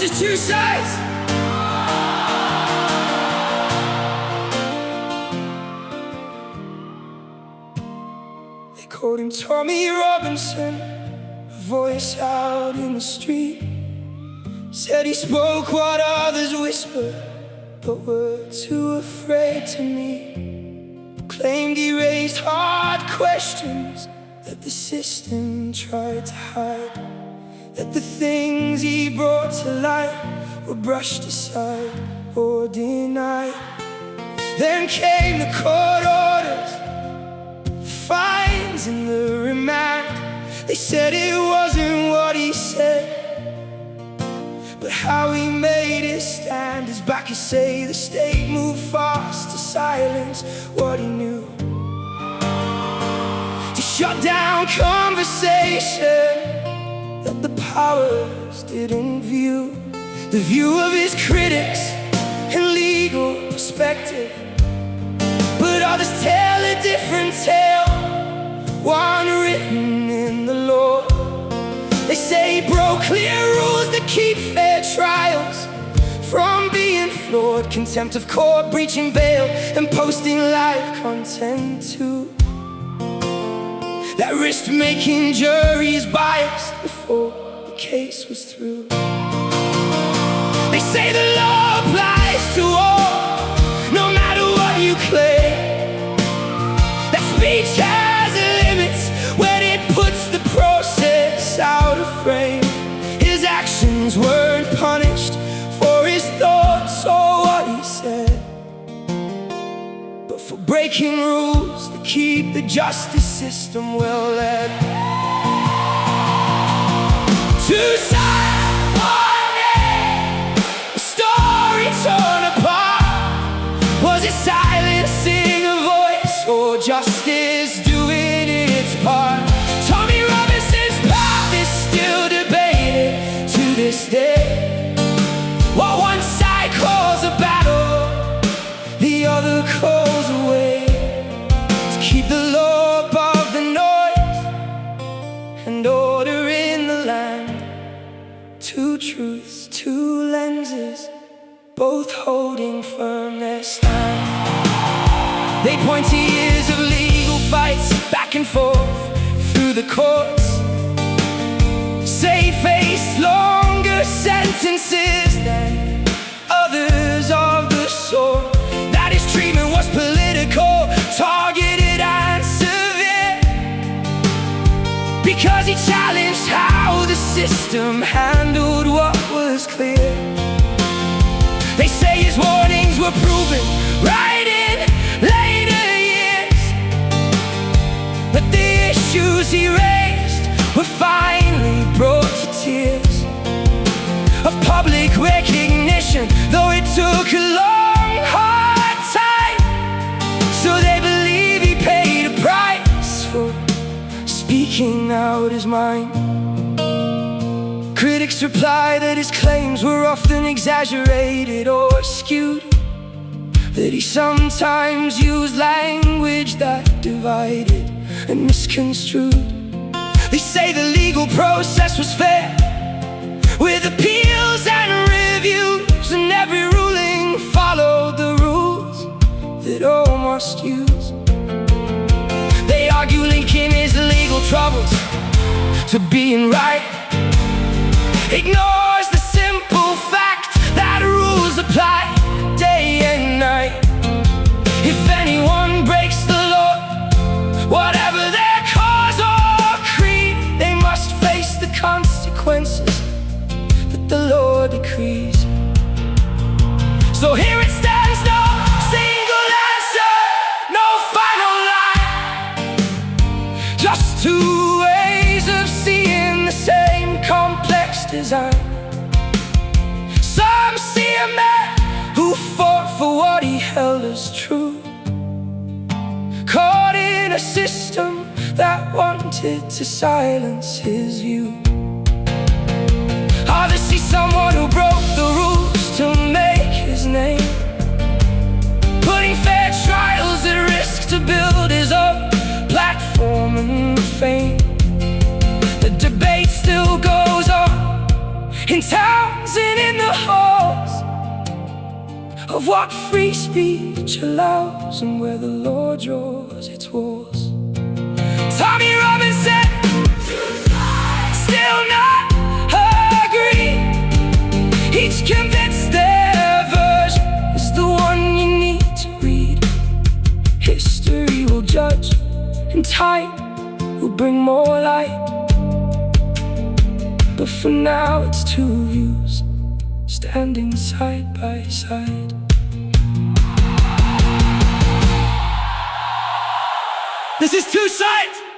just two sides. They called him Tommy Robinson, a voice out in the street. Said he spoke what others whispered, but were too afraid to meet. Claimed he raised hard questions that the system tried to hide, that the things he brought to light were brushed aside or denied. Then came the court orders, fines and the remand. They said it wasn't what he said, but how he made his stand. His backers say the state moved fast to silence what he knew, to shut down conversation that the powers didn't view. The view of his critics and legal perspective, but others tell a different tale, one written in the law. They say he broke clear rules that keep fair trials from being flawed, contempt of court, breaching bail, and posting live content too, that risked making juries biased before the case was through. They say the law applies to all, no matter what you claim, that speech has limits when it puts the process out of frame. His actions weren't punished for his thoughts or what he said, but for breaking rules that keep the justice system well led. Two sides, one day, a story torn apart. Was it silencing a voice or justice doing its part? Tommy Robinson's path is still debated to this day. What one side calls a battle, the other calls a way to keep the law above the noise and order in the land. Two truths, two lenses, both holding firm their stand. They point to years of legal fights back and forth through the courts. Say face longer sentences than others of the sort, that his treatment was political, targeted and severe, because he challenged how the system handled what was clear. They say his warnings were proven right in later years, but the issues he raised were finally brought to tears of public recognition, though it took a long, hard time. So they believe he paid a price for speaking out his mind. Critics reply that his claims were often exaggerated or skewed, that he sometimes used language that divided and misconstrued. They say the legal process was fair, with appeals and reviews, and every ruling followed the rules that all must use. They argue linking his legal troubles to being right ignores the simple fact that rules apply day and night. If anyone breaks the law, whatever their cause or creed, they must face the consequences that the law decrees. So here it stands, no single answer, no final line, just two ways of seeing the same complex design. Some see a man who fought for what he held as true, caught in a system that wanted to silence his view. Others see someone who broke the rules to make his name, putting fair trials at risk to build his own platform and fame. The debate still goes on in towns and in the of what free speech allows and where the law draws its walls. Tommy Robinson, still not agree. Each convinced their version is the one you need to read. History will judge and time will bring more light. But for now it's two views standing side by side. This is two sides.